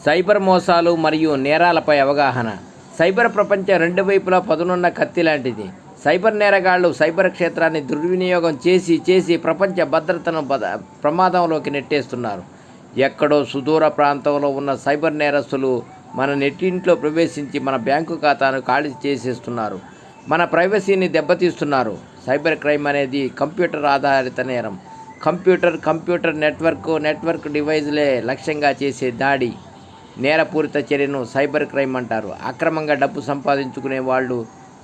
Cyber మోసాలు మరియు నేరాలపై అవగాహన. సైబర్ ప్రపంచం రెండు వైపులా పదునున్న కత్తి లాంటిది. సైబర్ నేరగాళ్లు సైబర్ క్షేత్రాన్ని దుర్వినియోగం చేసి ప్రపంచ భద్రతను ప్రమాదంలోకి నెట్టేస్తున్నారు. ఎక్కడో సుదూర ప్రాంతంలో ఉన్న సైబర్ నేరస్తులు మన నెట్టింట్లో ప్రవేశించి మన బ్యాంకు ఖాతాను ఖాళీ చేసేస్తున్నారు. మన ప్రైవసీని దెబ్బతీస్తున్నారు. సైబర్ క్రైమ్ అనేది కంప్యూటర్ ఆధారిత నేరం. కంప్యూటర్ నెట్వర్క్ డివైజ్లే లక్ష్యంగా చేసే దాడి, నేరపూరిత చర్యను సైబర్ క్రైమ్ అంటారు. అక్రమంగా డబ్బు సంపాదించుకునే వాళ్ళు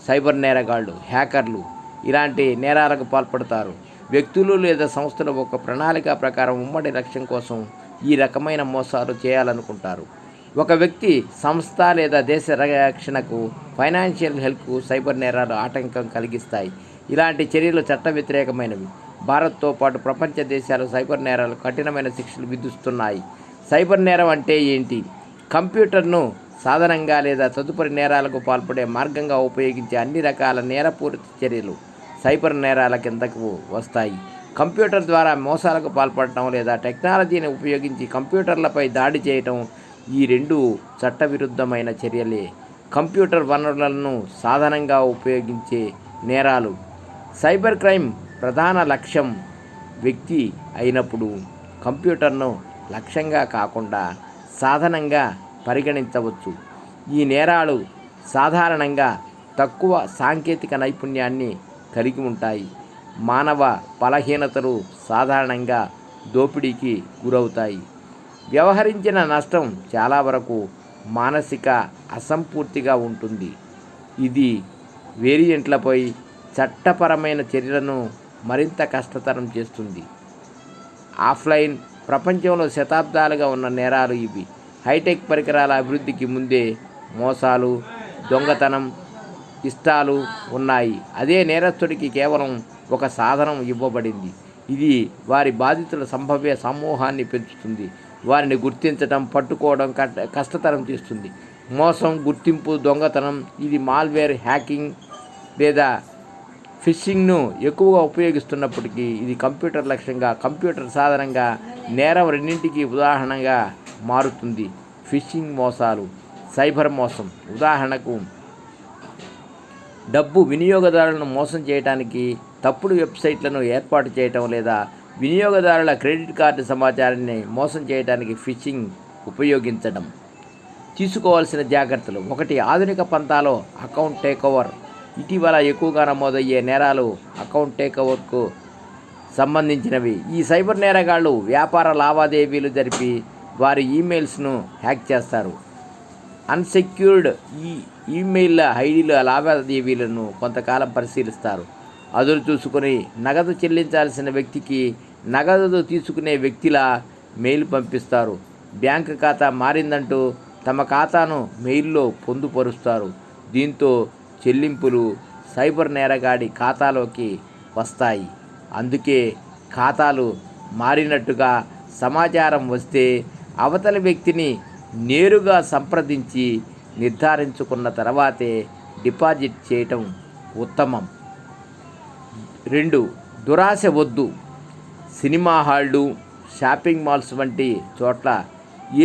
సైబర్ నేరగాళ్ళు, హ్యాకర్లు ఇలాంటి నేరాలకు పాల్పడతారు. వ్యక్తులు లేదా సంస్థలు ఒక ప్రణాళిక ప్రకారం ఉమ్మడి లక్ష్యం కోసం ఈ రకమైన మోసాలు చేయాలనుకుంటారు. ఒక వ్యక్తి, సంస్థ లేదా దేశ రక్షణకు, ఫైనాన్షియల్ హెల్త్కు సైబర్ నేరాలు ఆటంకం కలిగిస్తాయి. ఇలాంటి చర్యలు చట్ట వ్యతిరేకమైనవి. భారత్తో పాటు ప్రపంచ దేశాలు సైబర్ నేరాలు కఠినమైన శిక్షలు విధిస్తున్నాయి. సైబర్ నేరం అంటే ఏంటి? కంప్యూటర్ను సాధనంగా లేదా తదుపరి నేరాలకు పాల్పడే మార్గంగా ఉపయోగించే అన్ని రకాల నేరపూరిత చర్యలు సైబర్ నేరాల కిందకు వస్తాయి. కంప్యూటర్ ద్వారా మోసాలకు పాల్పడటం లేదా టెక్నాలజీని ఉపయోగించి కంప్యూటర్లపై దాడి చేయటం, ఈ రెండు చట్టవిరుద్ధమైన చర్యలే. కంప్యూటర్ వనరులను సాధనంగా ఉపయోగించే నేరాలు. సైబర్ క్రైమ్ ప్రధాన లక్ష్యం వ్యక్తి అయినప్పుడు కంప్యూటర్ను లక్ష్యంగా కాకుండా సాధనంగా పరిగణించవచ్చు. ఈ నేరాలు సాధారణంగా తక్కువ సాంకేతిక నైపుణ్యాన్ని కలిగి ఉంటాయి. మానవ బలహీనతలు సాధారణంగా దోపిడీకి గురవుతాయి. వ్యవహరించిన నష్టం చాలా వరకు మానసిక అసంపూర్తిగా ఉంటుంది. ఇది వేరియంట్లపై చట్టపరమైన చర్యలను మరింత కష్టతరం చేస్తుంది. ఆఫ్లైన్ ప్రపంచంలో శతాబ్దాలుగా ఉన్న నేరాలు ఇవి. హైటెక్ పరికరాల అభివృద్ధికి ముందే మోసాలు, దొంగతనం ఇష్టాలు ఉన్నాయి. అదే నేరస్తుడికి కేవలం ఒక సాధనం ఇవ్వబడింది. ఇది వారి బాధితుల సంభవ్య సమూహాన్ని పెంచుతుంది. వారిని గుర్తించడం, పట్టుకోవడం కష్టతరం చేస్తుంది. మోసం, గుర్తింపు, దొంగతనం ఇది మాల్వేర్, హ్యాకింగ్ లేదా ఫిషింగ్ను ఎక్కువగా ఉపయోగిస్తున్నప్పటికీ ఇది కంప్యూటర్ లక్ష్యంగా, కంప్యూటర్ సాధనంగా నేరం రెండింటికి ఉదాహరణగా మారుతుంది. ఫిషింగ్ మోసాలు. సైబర్ మోసం ఉదాహరణకు డబ్బు వినియోగదారులను మోసం చేయడానికి తప్పుడు వెబ్సైట్లను ఏర్పాటు చేయటం లేదా వినియోగదారుల క్రెడిట్ కార్డు సమాచారాన్ని మోసం చేయడానికి ఫిషింగ్ ఉపయోగించడం. తీసుకోవాల్సిన జాగ్రత్తలు. 1. ఆధునిక పంతాలో అకౌంట్ టేకోవర్. ఇటీవల ఎక్కువగా నమోదయ్యే నేరాలు అకౌంట్ టేకోవర్కు సంబంధించినవి. ఈ సైబర్ నేరగాళ్లు వ్యాపార లావాదేవీలు జరిపి వారి ఈమెయిల్స్ను హ్యాక్ చేస్తారు. అన్సెక్యూర్డ్ ఈమెయిల్ ఐడీల లావాదేవీలను కొంతకాలం పరిశీలిస్తారు. అదును చూసుకొని నగదు చెల్లించాల్సిన వ్యక్తికి నగదు తీసుకునే వ్యక్తిలా మెయిల్ పంపిస్తారు. బ్యాంకు ఖాతా మారిందంటూ తమ ఖాతాను మెయిల్లో పొందుపరుస్తారు. దీంతో చెల్లింపులు సైబర్ నేరగాడి ఖాతాలోకి వస్తాయి. అందుకే ఖాతాలు మారినట్టుగా సమాచారం వస్తే అవతలి వ్యక్తిని నేరుగా సంప్రదించి నిర్ధారించుకున్న తర్వాతే డిపాజిట్ చేయటం ఉత్తమం. 2. దురాశ వద్దు. సినిమా హాళ్ళు, షాపింగ్ మాల్స్ వంటి చోట్ల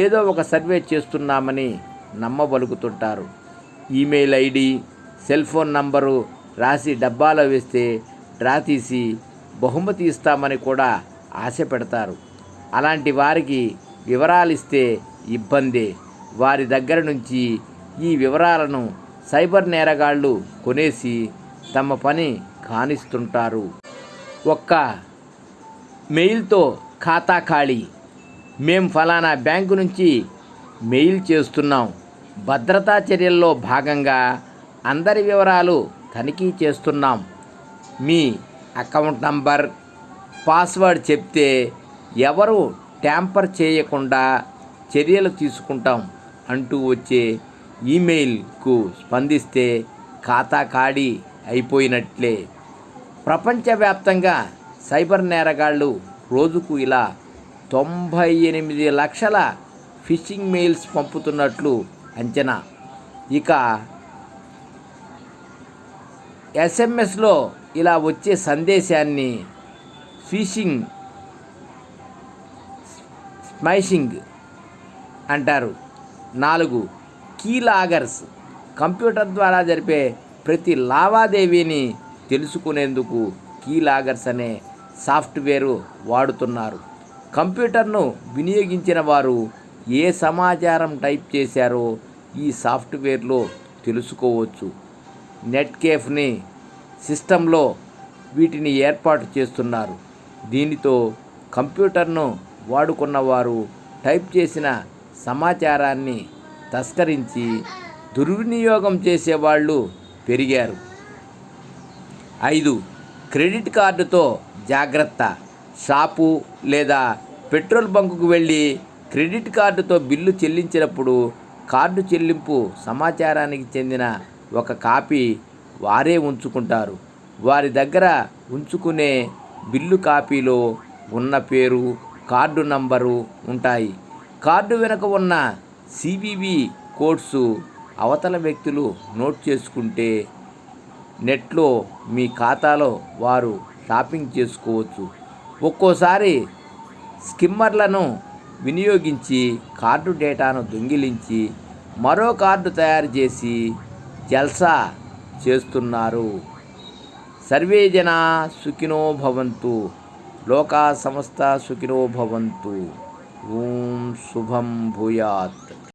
ఏదో ఒక సర్వే చేస్తున్నామని నమ్మబలుకుతుంటారు. Email ID, cell phone number రాసి డబ్బాలో వేస్తే డ్రా తీసి బహుమతి ఇస్తామని కూడా ఆశ పెడతారు. అలాంటి వారికి వివరాలిస్తే ఇబ్బందే. వారి దగ్గర నుంచి ఈ వివరాలను సైబర్ నేరగాళ్ళు కొనేసి తమ పని కానిస్తుంటారు. ఒక్క మెయిల్తో ఖాతా ఖాళీ. మేం ఫలానా బ్యాంకు నుంచి మెయిల్ చేస్తున్నాం. భద్రతా చర్యల్లో భాగంగా అందరి వివరాలు తనిఖీ చేస్తున్నాం. మీ అకౌంట్ నంబర్, పాస్వర్డ్ చెప్తే ఎవరు ట్యాంపర్ చేయకుండా చర్యలు తీసుకుంటాం అంటూ వచ్చే ఈమెయిల్కు స్పందిస్తే ఖాతా ఖాళీ అయిపోయినట్లే. ప్రపంచవ్యాప్తంగా సైబర్ నేరగాళ్ళు రోజుకు ఇలా 98 లక్షల ఫిషింగ్ మెయిల్స్ పంపుతున్నట్లు అంచనా. ఇక ఎస్ఎంఎస్లో ఇలా వచ్చే సందేశాన్ని స్మైషింగ్ అంటారు. 4. Key loggers. కంప్యూటర్ ద్వారా జరిపే ప్రతి లావాదేవీని తెలుసుకునేందుకు కీ లాగర్స్ అనే సాఫ్ట్వేరు వాడుతున్నారు. కంప్యూటర్ను వినియోగించిన వారు ఏ సమాచారం టైప్ చేశారో ఈ సాఫ్ట్వేర్లో తెలుసుకోవచ్చు. నెట్కేఫ్ని సిస్టంలో వీటిని ఏర్పాటు చేస్తున్నారు. దీనితో కంప్యూటర్ను వాడుకున్నవారు టైప్ చేసిన సమాచారాన్ని తస్కరించి దుర్వినియోగం చేసేవాళ్ళు పెరిగారు. 5. క్రెడిట్ కార్డుతో జాగ్రత్త. షాపు లేదా పెట్రోల్ బంకుకు వెళ్ళి క్రెడిట్ కార్డుతో బిల్లు చెల్లించినప్పుడు కార్డు చెల్లింపు సమాచారానికి చెందిన ఒక కాపీ వారే ఉంచుకుంటారు. వారి దగ్గర ఉంచుకునే బిల్లు కాపీలో ఉన్న పేరు, కార్డు నంబరు ఉంటాయి. కార్డు వెనుక ఉన్న సివివి కోడ్స్ అవతల వ్యక్తులు నోట్ చేసుకుంటే నెట్లో మీ ఖాతాలో వారు షాపింగ్ చేసుకోవచ్చు. ఒక్కోసారి స్కిమ్మర్లను వినియోగించి కార్డు డేటాను దొంగిలించి మరో కార్డు తయారు చేసి జల్సా చేస్తున్నారు. సర్వే జనా సుఖినో భవంతు. లోకా సమస్త సుఖినో భవంతు. ఓం శుభం భూయాత్.